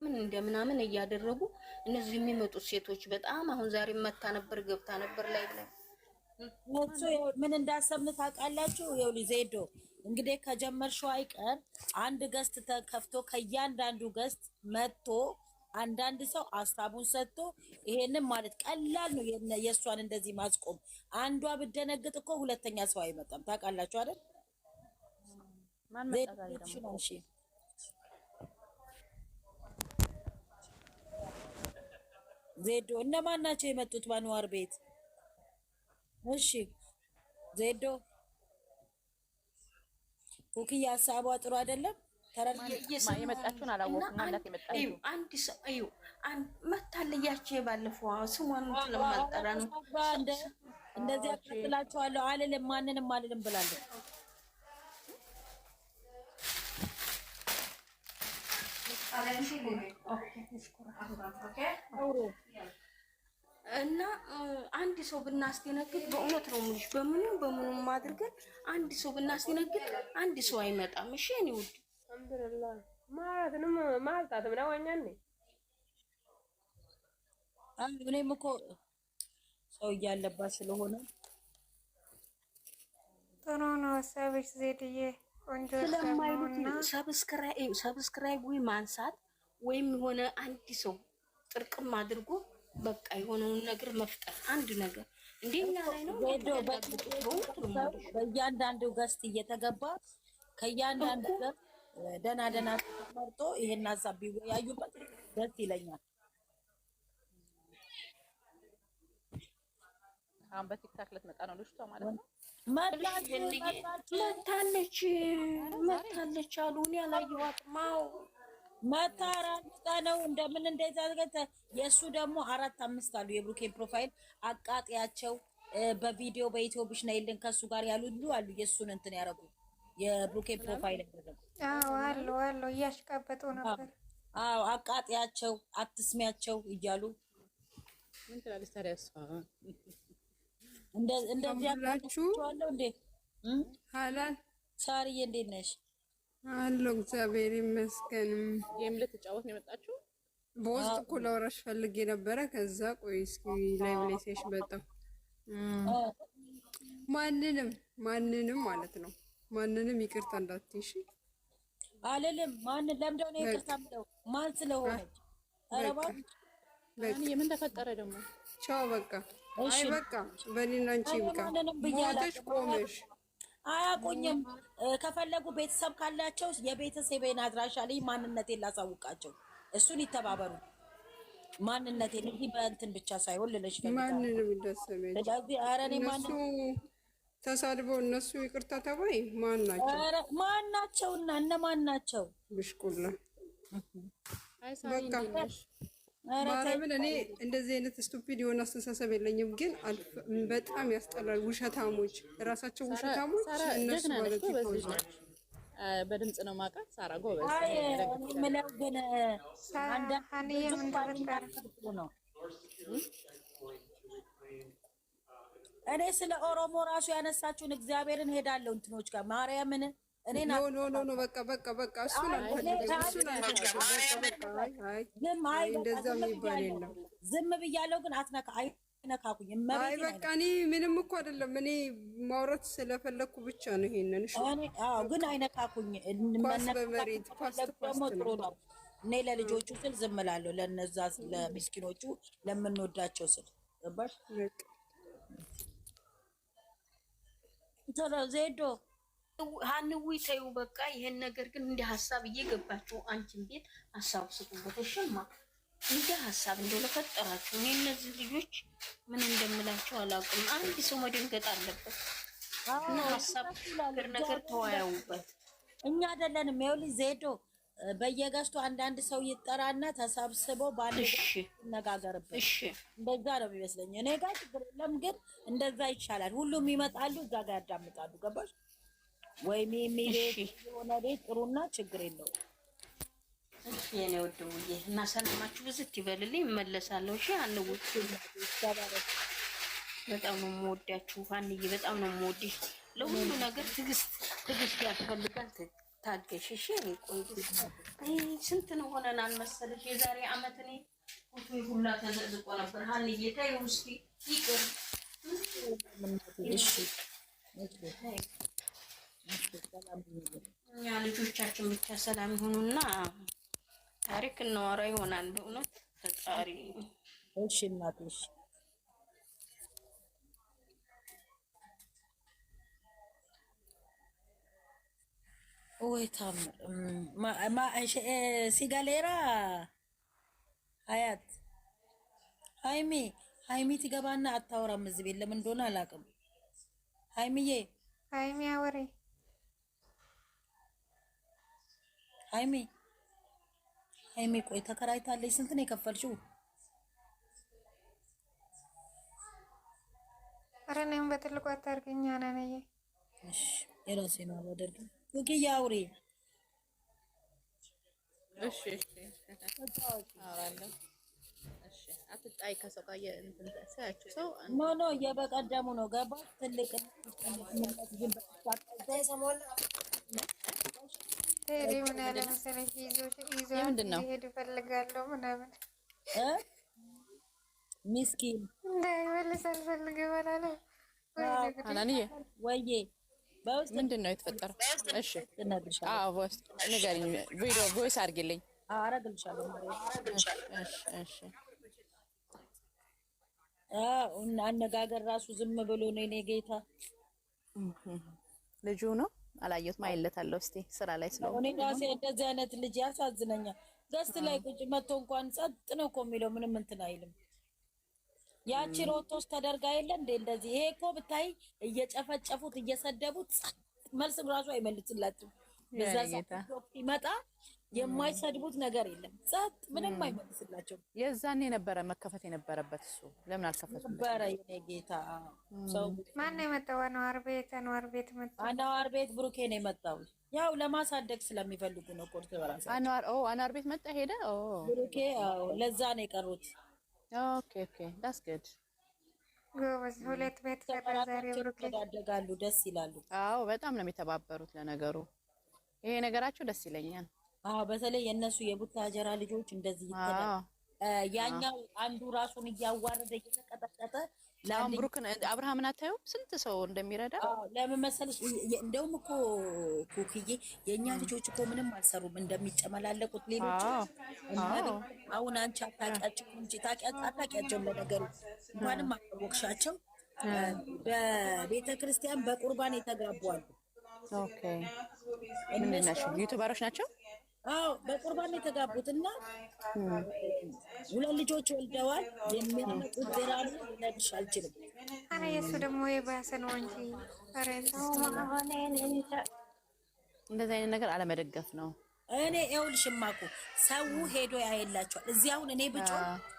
ምን እንደምናምን እያደረጉ እነዚህ የሚመጡት ሴቶች በጣም አሁን ዛሬ መታ ነበር ገብታ ነበር ላይ ምን እንዳሰብን ታውቃላችሁ? ይኸውልሽ ዜዶ እንግዲህ ከጀመርሽው አይቀር አንድ ገስት ተከፍቶ ከእያንዳንዱ ገስት መጥቶ አንዳንድ ሰው ሀሳቡን ሰጥቶ ይሄንን ማለት ቀላል ነው። የእሷን እንደዚህ ማስቆም አንዷ ብደነግጥ እኮ ሁለተኛ ሰው አይመጣም። ታውቃላችሁ አይደል? ዜዶ እነማን ናቸው የመጡት በአንዋር ቤት? እሺ ዜዶ ኩኪያ ሀሳቧ ጥሩ አይደለም። የመጣችሁን አላወኩም ማለት የመጣችሁ አንድ ሰው አዩ መታለያቸው የባለፈው ስሟን ስለማልጠራ ነው። እንደዚህ አጥላችኋለሁ አልልም ማንንም አልልም ብላለች። እና አንድ ሰው ብናስደነግጥ በእውነት ነው የምልሽ፣ በምኑም አድርገን አንድ ሰው ብናስደነግጥ አንድ ሰው አይመጣም። እሺ እኔ ውድ አልሐምዱሊላህ ማለትንም ማልታትም ነው ወኛኔ እኔም እኮ ሰው እያለባት ስለሆነ ጥሩ ነው ሀሳብሽ ዜድዬ። ቆንጆ ስለማይሉት ሰብስክራይብ ወይ ማንሳት ወይም የሆነ አንድ ሰው ጥርቅም አድርጎ በቃ የሆነውን ነገር መፍጠር አንድ ነገር እንደኛ ላይ ነው። በእያንዳንዱ ገስት እየተገባ ከእያንዳንዱ ገስት ደና መርጦ ይሄን ሀሳብ ቢወያዩበት ደስ ይለኛል። አሁን በቲክታክ ልትመጣ ነው ልጅቷ ማለት ነው። መታለች አሉ። እኔ አላየኋትም። አዎ መታራጣ ነው እንደምን እንደዛ የእሱ ደግሞ 4-5 አሉ የብሩኬን ፕሮፋይል አቃጥያቸው በቪዲዮ በኢትዮብሽ ናይልን ከሱ ጋር ያሉሉ አሉ። የእሱን እንትን ያረጉ የብሩኬን ፕሮፋይል ያደረጉ አሎ እያሽቃበጡ ነበር። አዎ አቃጥያቸው አትስሚያቸው እያሉ ምን ትላለች ታዲያ እሷ? እንደዚህ ያቃጥያቸው እንዴ ሀላል ሳርዬ እንዴት ነሽ? አሎ እግዚአብሔር ይመስገን። ጌም ልትጫወት ነው የመጣችው? በውስጥ እኮ ላወራሽ ፈልጌ ነበረ። ከዛ ቆይ እስኪ ላይ ብሌሴሽ በጣም ማንንም ማለት ነው ማንንም ይቅርታ እንዳትይሽ አልልም። ለምንድነው ነው ይቅርታ የምለው? ማን ስለሆነች? ኧረ እባክሽ የምን ተፈጠረ ደግሞ? ቻው በቃ አይ በቃ በእኔና አንቺ ይብቃ። ሞተሽ ቆመሽ አያውቁኝም። ከፈለጉ ቤተሰብ ካላቸው የቤተሰቤን አድራሻ ላይ ማንነቴን ላሳውቃቸው፣ እሱን ይተባበሩ። ማንነቴን እንጂ በእንትን ብቻ ሳይሆን ልልሽ ማንንም እንደሰመኝ። ስለዚህ ኧረ እኔ እነሱ ተሳድበው እነሱ ይቅርታ ተባይ ማን ናቸው? ኧረ ማን ናቸውና እነማን ናቸው? ብሽቁላ አይ ሳይ ማርያምን እኔ እንደዚህ አይነት ስቱፒድ የሆነ አስተሳሰብ የለኝም፣ ግን በጣም ያስጠላል። ውሸታሞች ራሳቸው ውሸታሞች እነሱ ማለት ነው። በድምጽ ነው ማውቃት ሳራ ጎበዝ ምለው ግን ነው። እኔ ስለ ኦሮሞ ራሱ ያነሳችሁን እግዚአብሔርን ሄዳለሁ እንትኖች ጋር ማርያምን እኔ ኖ በቃ እሱን እንደዛ የሚባል የለም። ዝም ብያለሁ ግን አይነካኩኝ። አይ በቃ እኔ ምንም እኮ አይደለም። እኔ ማውራት ስለፈለኩ ብቻ ነው ይሄንን። እሺ ግን አይነካኩኝ። ኳስ በመሬት ደግሞ ጥሩ ነው። እኔ ለልጆቹ ስል ዝም እላለሁ፣ ለነዛ ለምስኪኖቹ ለምንወዳቸው ስል ገባሽ? ዜዶ ሀንዊ ተይው በቃ ይሄን ነገር ግን እንደ ሀሳብ እየገባችሁ አንቺን ቤት ሀሳብ ስጡበት። እሺማ እንደ ሀሳብ እንደው ለፈጠራችሁ እኔ እነዚህ ልጆች ምን እንደምላችሁ አላውቅም። አንድ ሰው መደንገጥ አለበት እና ሀሳብ ነገር ተወያዩበት። እኛ አይደለንም ይኸውልሽ ዜዶ በየገዝቱ አንዳንድ ሰው ይጠራና ተሰብስበው ባንድ ይነጋገርበት። እሺ እንደዛ ነው የሚመስለኝ። እኔ ጋር ችግር የለም ግን እንደዛ ይሻላል። ሁሉም ይመጣሉ እዛ ጋር ያዳምጣሉ። ገባሽ ወይ? ሚሚቤት የሆነ ቤት ጥሩና ችግር የለውም። እሺ የኔ ወድሙዬ እና ሰላማችሁ ብዝት ይበልልኝ። እመለሳለሁ። እሺ አንውት በጣም ነው የምወዳችሁ። ሀንዬ በጣም ነው የምወድሽ። ለሁሉ ነገር ትዕግስት ያስፈልጋል። ታገሽ እሺ። እኔ ቆይ ስንት ነው ሆነናል መሰለሽ? የዛሬ አመት እኔ ፎቶ ሁላ ተዘቅዝቆ ነበር። ሀንዬ ተይው እስኪ ይቅር። እኛ ልጆቻችን ብቻ ሰላም ይሁኑና ታሪክ እናወራ ይሆናል። በእውነት ፈጣሪ እሺ እናትሽ ወይ ታምር ሲጋሌራ ሀያት ሀይሚ ትገባና አታወራም እዚህ ቤት ለምን እንደሆነ አላውቅም። ሀይሚ አወሬ ሀይሚ ቆይ ተከራይታለች። ስንት ነው የከፈልሽው? ኧረ እኔም በትልቁ አታርገኛ ናነዬ። እሺ የራሴ ነው አላደርግም። ወኪያ አውሪ። እሺ አወራለሁ። እሺ አትጣይ ከሰው ጋር እንትን ሳያችሁ ሰው ኖ የበቀደሙ ነው ገባ ትልቅ ቴዲ ምን ያለ መሰለኝ ይዞ ሄድ እፈልጋለሁ ምናምን ሚስኪን እንዳይመልስ አልፈልግም አላለም። ሀናንዬ ወይዬ ምንድን ነው የተፈጠረው? እሺ ቮይስ ንገሪኝ፣ ቪዲዮ ቮይስ አድርጊልኝ። አረግልሻለሁ። እሺ እና አነጋገር ራሱ ዝም ብሎ ነው የኔ ጌታ። ልጁ ነው አላየሁትም፣ አይለታለሁ እስቲ ስራ ላይ ስለሆነ እኔ ራሴ እንደዚህ አይነት ልጅ ያሳዝነኛል። ገስት ላይ ቁጭ መጥቶ እንኳን ጸጥ ነው እኮ የሚለው ምንም እንትን አይልም። ያቺ ሮቶስ ተደርጋ የለ እንዴ እንደዚህ። ይሄ እኮ ብታይ እየጨፈጨፉት እየሰደቡት መልስ ራሱ አይመልስላችሁ። በዛ ሰዓት ይመጣ የማይሰድቡት ነገር የለም። ጸጥ ምንም አይመልስላቸው። የዛኔ ነበረ መከፈት የነበረበት እሱ ለምን አልከፈቱም? ነበረ የኔ ጌታ። ሰው ማን ነው የመጣው? አንዋር ቤት መጣ። አንዋር ቤት ብሩኬ ነው የመጣው። ያው ለማሳደግ ስለሚፈልጉ ነው። ቆርጥ በራሳ አንዋር ቤት መጣ ሄደ። ብሩኬ ለዛ ነው የቀሩት። ኦኬ ዳስ ጉድ ጎበዝ። ሁለት ቤት ከዛሬ ብሩኬ ያደጋሉ፣ ደስ ይላሉ። አዎ በጣም ነው የሚተባበሩት። ለነገሩ ይሄ ነገራቸው ደስ ይለኛል። በተለይ የእነሱ የቡታጀራ ልጆች እንደዚህ ይተዳል። ያኛው አንዱ ራሱን እያዋረደ እየተቀጠቀጠ ለአሁን ብሩክን አብርሃምን አታየው ስንት ሰው እንደሚረዳ። ለምን መሰለሽ? እንደውም እኮ ኩክዬ የእኛ ልጆች እኮ ምንም አልሰሩም እንደሚጨመላለቁት ሌሎች። አሁን አንቺ አታውቂያቸው እንጂ አታውቂያቸውም። ለነገሩ እንኳንም አታወቅሻቸው። በቤተ ክርስቲያን በቁርባን የተጋቡ አሉ። ኦኬ ምን ናቸው? ዩቲዩበሮች ናቸው። አዎ በቁርባን የተጋቡት እና ሁለት ልጆች ወልደዋል። የሚያመጡት ድራማ ልነግርሽ አልችልም። አረ የእሱ ደግሞ የባሰ ነው እንጂ እንደዚህ አይነት ነገር አለመደገፍ ነው። እኔ ይኸውልሽማ እኮ ሰው ሄዶ ያየላቸዋል። እዚህ አሁን እኔ ብጮ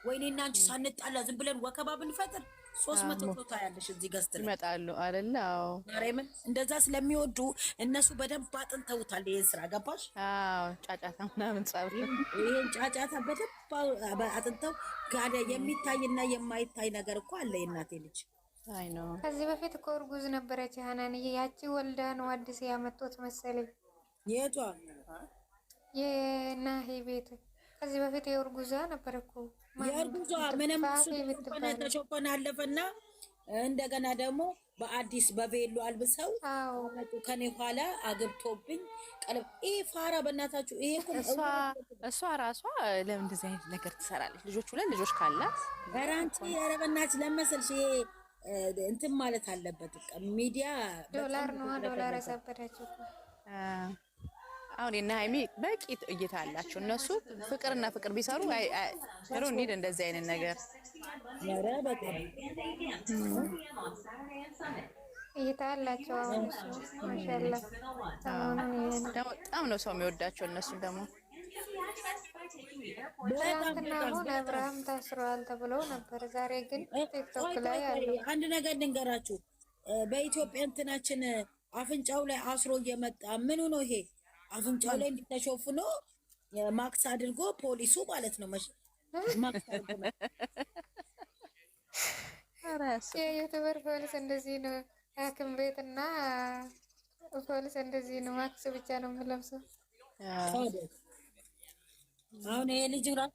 ወይኔና አንቺ ሳንጣላ ዝም ብለን ወከባ ብንፈጥር 300 ፎቶ ያለሽ እዚህ ገዝት ይመጣሉ አይደል? አዎ ማርያምን እንደዛ ስለሚወዱ እነሱ በደንብ አጥንተውታል ይሄን ስራ ገባሽ? አዎ ጫጫታ ምናምን ጻፍ ይሄን ጫጫታ በደንብ አጥንተው ጋር የሚታይና የማይታይ ነገር እኮ አለ። የእናቴ ልጅ አይ ነው። ከዚህ በፊት እኮ እርጉዝ ነበረች ሀናንዬ። ያቺ ወልዳ ነው አዲስ ያመጡት መሰለኝ። የቷ የናሂ ቤት ከዚህ በፊት የእርጉዟ ነበር እኮ የእርጉዟ ምንም ተሾፈን አለፈና እንደገና ደግሞ በአዲስ በቬሎ አልብሰው አመጡ። ከኔ ኋላ አገብቶብኝ ቀለም ፋራ በእናታችሁ። ይሄ እሷ ራሷ ለምን እንደዚህ አይነት ነገር ትሰራለች? ልጆች ሁለት ልጆች ካላት ጋራንቲ ኧረ በእናትሽ ለመሰልሽ ይሄ እንትን ማለት አለበት። ሚዲያ ዶላር ነው ዶላር ያሳበዳችሁ እኮ። አሁን እና ሃይሚ በቂ እይታ አላቸው። እነሱ ፍቅርና ፍቅር ቢሰሩ ሄሮ እንሂድ እንደዚህ አይነት ነገር ያረ በጣም እይታ አላቸው። አሁን ማሻአላ በጣም ነው ሰው የሚወዳቸው። እነሱ ደግሞ ትናንትና አሁን አብርሃም ታስሯል ተብለው ነበር። ዛሬ ግን ቲክቶክ ላይ አለ። አንድ ነገር ልንገራችሁ። በኢትዮጵያ እንትናችን አፍንጫው ላይ አስሮ እየመጣ ምኑ ነው ይሄ? አፍንጫው ላይ እንዲተሾፍኖ ማክስ አድርጎ ፖሊሱ ማለት ነው ማክስ አድርጎ የዩቲዩበር ፖሊስ እንደዚህ ነው። ሐኪም ቤት እና ፖሊስ እንደዚህ ነው። ማክስ ብቻ ነው የምለብሰው። አሁን ይሄ ልጅ ራሱ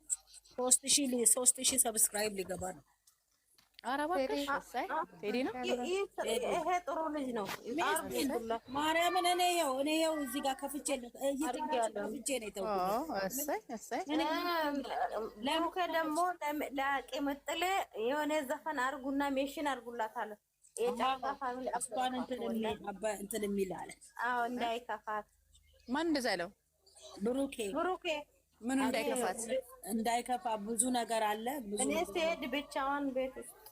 3000 ሰብስክራይብ ሊገባ ነው። ኧረ እባክሽ ቴዲ ነው። ይሄ ጥሩ ልጅ ነው። ማርያምን እኔ ይኸው እዚህ ጋር ከፍቼ ነው የተውኩት። ለሙከ ደግሞ ለቅምጥሌ የሆነ ዘፈን አርጉና ሜሽን አርጉላታል። የጫካ ፋሚሊ አስቷን እንትን የሚል አለ። አዎ እንዳይከፋት። ማን እንደዛ ያለው? ብሩኬ ምን እንዳይከፋት? እንዳይከፋ ብዙ ነገር አለ። እኔ ስሄድ ብቻዋን ቤት ውስጥ